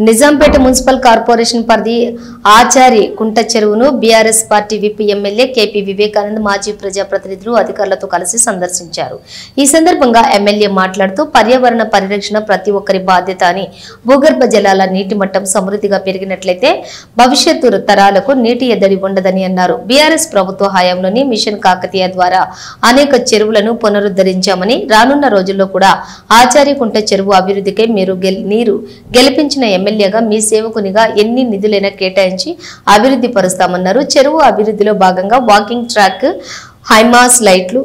Nizampet municipal corporation పరిధి ఆచారి కుంట చెరువును BRS party whip MLA KP Vivekanand మాజీ ప్రజాప్రతినిధులు అధికారులతో కలిసి సందర్శించారు. ఈ సందర్భంగా ఎమ్మెల్యే మాట్లాడుతూ పర్యావరణ పరిరక్షణ ప్రతి ఒక్కరి బాధ్యత అని, భూగర్భ జలాల నీటి మట్టం సమృద్ధిగా పెరిగినట్లయితే భవిష్యత్తు తరాలకు నీటి ఎద్దడి ఉండదని అన్నారు. బీఆర్ఎస్ ప్రభుత్వ హయాంలోని మిషన్ కాకతీయ ద్వారా అనేక చెరువులను పునరుద్ధరించామని, రానున్న రోజుల్లో కూడా ఆచారి కుంట చెరువు అభివృద్ధికై మీరు నీరు గెలిపించిన ఎమ్మెల్యేగా మీ సేవకునిగా ఎన్ని నిధులైనా కేటాయించి అభివృద్ధి పరుస్తామన్నారు. చెరువు అభివృద్ధిలో భాగంగా వాకింగ్ ట్రాక్, హైమాస్ లైట్లు,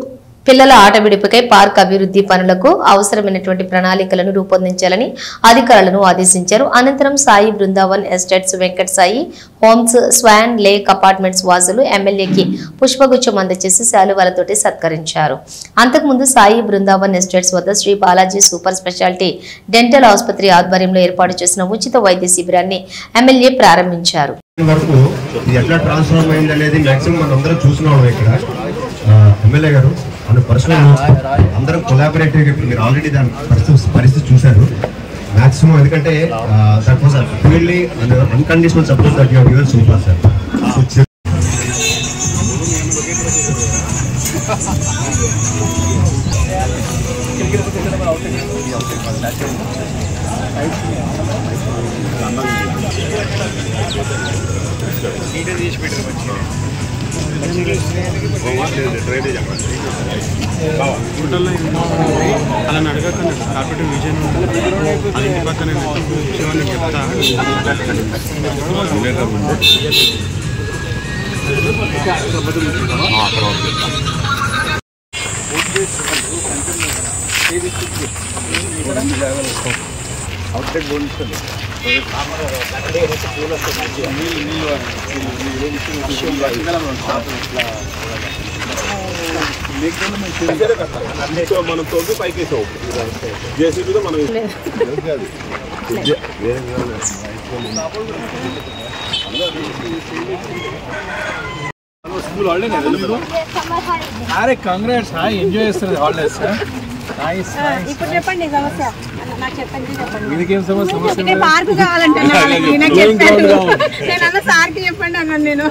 పిల్లల ఆట విడిపికై పార్క్ అభివృద్ధి పనులకు అవసరమైనటువంటి ప్రణాళికలను రూపొందించాలని అధికారులను ఆదేశించారు. అనంతరం Sai Brindavan estates, Venkata Sai homes, Swan Lake apartments వాసులు ఎమ్మెల్యేకి పుష్పగుచ్చం అందజేసి శాలువాలతోటి సత్కరించారు. అంతకుముందు సాయి బృందావన్ ఎస్టేట్స్ వద్ద Sri Balaji super speciality dental ఆసుపత్రి ఆధ్వర్యంలో ఏర్పాటు చేసిన ఉచిత వైద్య శిబిరాన్ని ఎమ్మెల్యే ప్రారంభించారు. ఎమ్మెల్యే గారు మన పర్సనల్ అందరం కొలాబరేటివ్గా ఇప్పుడు మీరు ఆల్రెడీ దాని పరిస్థితి చూశారు మాక్సిమం. ఎందుకంటే that was fully unconditional support that you have given super sir. అలా అడగకండి, కార్పొరేటివ్ విజన్ అది ఇంటి పక్కన విషయాన్ని చెప్తా. అవుట్లెట్ బోనిస్తుంది మనం తోటి పైకి వేసాం జేసీబీతో మనం స్కూల్ హాలిడే. అరే కాంగ్రెస్ ఎంజాయ్ చేస్తుంది హాలిడేస్. ఇప్పుడు చెప్పండి సమస్య, మీకేం సమస్య? పార్కు కావాలంటే సార్కి చెప్పండి అన్నాను నేను.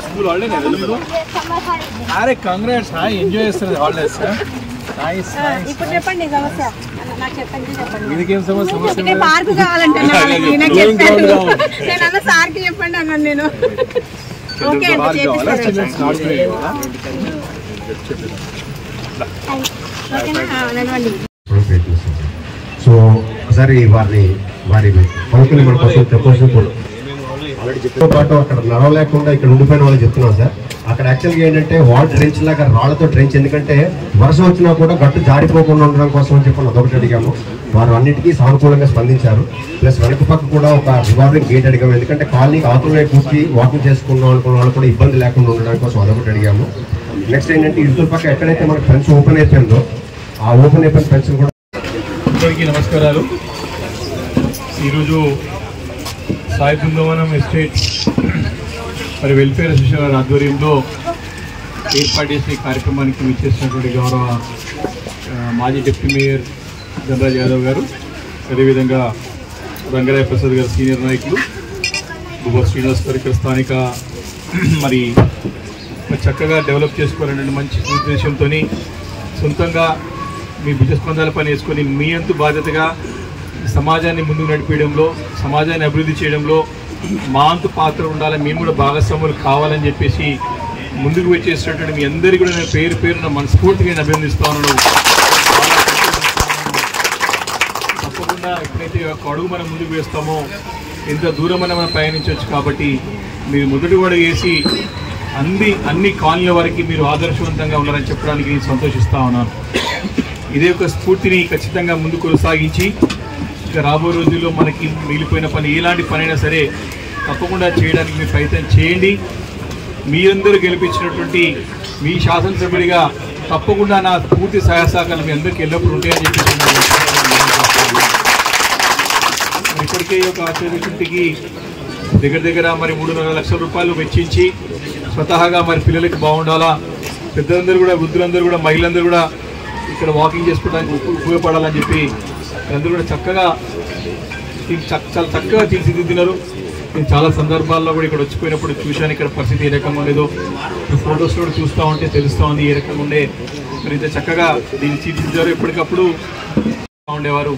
School holiday. అరే కాంగ్రెస్ ఎంజాయ్ చేస్తుంది హాలిడేస్. ఇప్పుడు చెప్పండి సమస్య, మీకేం సమస్య? పార్కు కావాలంటే సార్కి చెప్పండి అన్నాను నేను. సో ఒకసారి వారి పలుకులు మన కోసం ప్రపోజల్ చెప్తూ పాటు అక్కడ నడవలేకుండా ఇక్కడ ఉండిపోయిన వాళ్ళు చెప్తున్నాం సార్. అక్కడ యాక్చువల్గా ఏంటంటే వాల్ డ్రెంచ్ లాగా రాళ్లతో డ్రెంచ్, ఎందుకంటే వర్షం వచ్చినా కూడా గట్టు జారిపోకుండా ఉండడం కోసం అని చెప్పి అదొకటి అడిగాము. వారు అన్నిటికీ సానుకూలంగా స్పందించారు. ప్లస్ వెనక పక్క కూడా ఒక రివాల్వింగ్ గేట్ అడిగాము, ఎందుకంటే కాలనీకి అవతల వైపు కూర్చి వాకింగ్ చేసుకుందాం అనుకున్న వాళ్ళు కూడా ఇబ్బంది లేకుండా ఉండడం కోసం అదొకటి అడిగాము. నెక్స్ట్ ఏంటంటే ఇరుతుల పక్క ఎక్కడైతే మనకు ఫెన్స్ ఓపెన్ అయిపోయిందో ఆ ఓపెన్ అయిపోయిన ఫెన్స్ కూడా. అందరికీ నమస్కారాలు. ఈరోజు సాయి బృందావనం ఎస్టేట్ మరి వెల్ఫేర్ అసోసియేషన్ ఆధ్వర్యంలో ఏర్పాటు చేసిన ఈ కార్యక్రమానికి విచ్చేసినటువంటి గౌరవ మాజీ డిప్యూటీ మేయర్ ధనరాజ్ యాదవ్ గారు, అదేవిధంగా రంగరాయ ప్రసాద్ గారు సీనియర్ నాయకులు, గుబ్బా శ్రీనివాస్ గారు ఇక్కడ స్థానిక మరి చక్కగా డెవలప్ చేసుకోవాలనే మంచి ఉద్దేశంతో సొంతంగా మీ భుజస్పందాల పని వేసుకొని మీ అంతు బాధ్యతగా సమాజాన్ని ముందుకు నడిపేయడంలో, సమాజాన్ని అభివృద్ధి చేయడంలో మా అంతు పాత్ర ఉండాలని, మేము కూడా భాగస్వాములు కావాలని చెప్పేసి ముందుకు వచ్చేసినటువంటి మీ అందరికీ కూడా నేను పేరు పేరున మనస్ఫూర్తిగా నేను అభినందిస్తా ఉన్నాను. తప్పకుండా ఎప్పుడైతే ఒక అడుగు మనం ముందుకు వేస్తామో ఎంత దూరం మనం ప్రయాణించవచ్చు. కాబట్టి మీరు మొదటి కూడా వేసి అన్ని కాలనీల వరకు మీరు ఆదర్శవంతంగా ఉన్నారని చెప్పడానికి నేను సంతోషిస్తూ ఉన్నాను. ఇదే ఒక స్ఫూర్తిని ఖచ్చితంగా ముందుకు కొనసాగించి ఇక రాబోయే రోజుల్లో మనకి మిగిలిపోయిన పని ఎలాంటి పనైనా సరే తప్పకుండా చేయడానికి మీరు ప్రయత్నం చేయండి. మీరందరూ గెలిపించినటువంటి మీ శాసనసభ్యుడిగా తప్పకుండా నా పూర్తి సహాయ సహకారాలు మీ అందరికీ ఎల్లప్పుడూ ఉంటాయని చెప్పి ఇప్పటికే ఒక ఆచరణకి దగ్గర మరి 3.5 లక్షల రూపాయలు వెచ్చించి స్వతహాగా మరి పిల్లలకి బాగుండాలా, పెద్దలందరూ కూడా, వృద్ధులందరూ కూడా, మహిళలందరూ కూడా ఇక్కడ వాకింగ్ చేసుకోవడానికి ఉపయోగపడాలని చెప్పి అందరూ కూడా చక్కగా చాలా చక్కగా తీర్చిదిద్దినారు. నేను చాలా సందర్భాల్లో కూడా ఇక్కడ వచ్చిపోయినప్పుడు చూశాను ఇక్కడ పరిస్థితి ఏ రకంగా ఉండేదో. ఫొటోస్లో కూడా చూస్తూ ఉంటే తెలుస్తూ ఉంది ఏ రకంగా ఉండే. మరి ఇంత చక్కగా దీన్ని తీర్చిదిద్దారు. ఎప్పటికప్పుడు ఉండేవారు.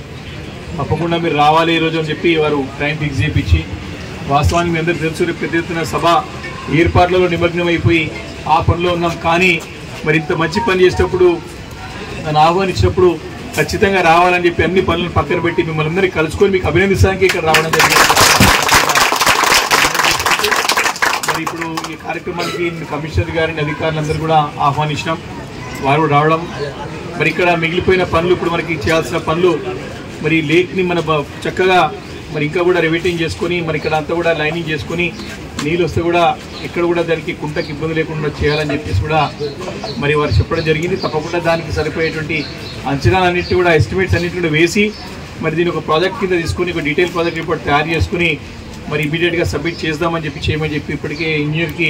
తప్పకుండా మీరు రావాలి ఈరోజు అని చెప్పి వారు టైం ఫిక్స్ చేయించి, వాస్తవానికి మీ అందరికీ తెలుసు రేపు పెద్ద ఎత్తున సభ ఏర్పాట్లలో నిమగ్నం అయిపోయి ఆ పనిలో ఉన్నాం. కానీ మరి ఇంత మంచి పని చేసేటప్పుడు, నన్ను ఆహ్వానించినప్పుడు ఖచ్చితంగా రావాలని చెప్పి అన్ని పనులను పక్కన పెట్టి మిమ్మల్ని అందరినీ కలుసుకొని మీకు అభినందించడానికి ఇక్కడ రావడం జరిగింది. మరి ఇప్పుడు ఈ కార్యక్రమానికి కమిషనర్ గారిని, అధికారులందరూ కూడా ఆహ్వానించినాం. వారు రావడం, మరి ఇక్కడ మిగిలిపోయిన పనులు, ఇప్పుడు మనకి చేయాల్సిన పనులు, మరి లేక్ని మన చక్కగా మరి ఇంకా కూడా రివేటింగ్ చేసుకొని, మరి ఇక్కడ అంతా కూడా లైనింగ్ చేసుకొని, నీళ్ళు వస్తే కూడా ఇక్కడ కూడా దానికి కుంటకి ఇబ్బంది లేకుండా చేయాలని చెప్పేసి కూడా మరి వారు చెప్పడం జరిగింది. తప్పకుండా దానికి సరిపోయేటువంటి అంచనాలన్నింటినీ కూడా, ఎస్టిమేట్స్ అన్నింటినీ కూడా వేసి మరి దీని ఒక ప్రాజెక్ట్ కింద తీసుకొని ఒక డీటెయిల్ ప్రాజెక్ట్ రిపోర్ట్ తయారు చేసుకుని మరి ఇమీడియట్గా సబ్మిట్ చేద్దామని చెప్పి చేయమని చెప్పి ఇప్పటికే ఇంజనీర్కి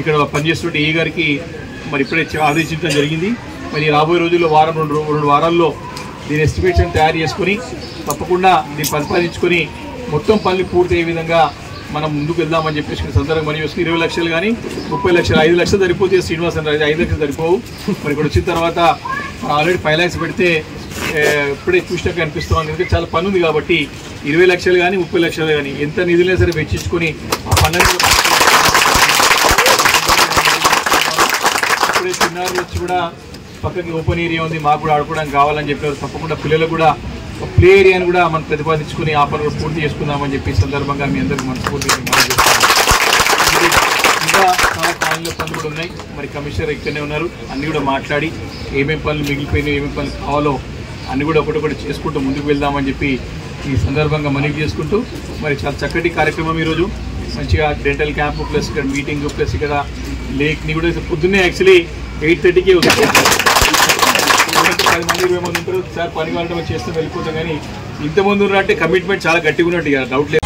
ఇక్కడ పనిచేస్తుంటే ఏ గారికి మరి ఇప్పుడే ఆదేశించడం జరిగింది. మరి రాబోయే రోజుల్లో రెండు వారాల్లో దీని ఎస్టిమేషన్ తయారు చేసుకొని తప్పకుండా దీన్ని ప్రతిపాదించుకొని మొత్తం పనులు పూర్తయ్యే విధంగా మనం ముందుకు వెళ్దామని చెప్పేసి సందర్భంగా మనం చేసుకుని 20 లక్షలు కానీ 30 లక్షలు, 5 లక్షలు సరిపోతే శ్రీనివాస్ అని 5 లక్షలు సరిపోవు. మరి ఇక్కడ వచ్చిన తర్వాత ఆల్రెడీ 5 lakhs పెడితే ఇప్పుడే చూసినాక అనిపిస్తున్నాం. ఎందుకంటే చాలా పని ఉంది కాబట్టి 20 లక్షలు కానీ 30 లక్షలు కానీ ఎంత నిధులైనా సరే వెచ్చించుకొని ఆ పనులు ఇప్పుడే చిన్నారు వచ్చి కూడా పక్కకి ఓపెన్ ఏరియా ఉంది, మాకు కూడా ఆడుకోవడానికి కావాలని చెప్పారు. తప్పకుండా పిల్లలకు కూడా ఒక ప్లే ఏరియాని కూడా మనం ప్రతిపాదించుకుని ఆ పనులు పూర్తి చేసుకుందామని చెప్పి సందర్భంగా మీ అందరికీ మనస్ఫూర్తిగా ఇంకా చాలా కాలనీలో పనులు కూడా ఉన్నాయి. మరి కమిషనర్ ఇక్కడనే ఉన్నారు, అన్నీ కూడా మాట్లాడి ఏమేమి పనులు మిగిలిపోయినాయి, ఏమేమి పనులు కావాలో అన్నీ కూడా ఒకటి చేసుకుంటూ ముందుకు వెళ్దామని చెప్పి ఈ సందర్భంగా మనవి చేసుకుంటూ మరి చాలా చక్కటి కార్యక్రమం ఈరోజు. మంచిగా డెంటల్ క్యాంపు ప్లస్ ఇక్కడ మీటింగ్ ప్లస్ ఇక్కడ లేక్ని కూడా పొద్దున్నే యాక్చువల్లీ 8:30కే వస్తుంది. 10 మంది 20 మంది ఉంటారు సార్, పని వాళ్ళ చేస్తూ వెళ్ళిపోతాం. కానీ ఇంతమంది ఉన్నట్టే కమిట్మెంట్ చాలా గట్టిగా ఉన్నట్టు డౌట్ లేదు.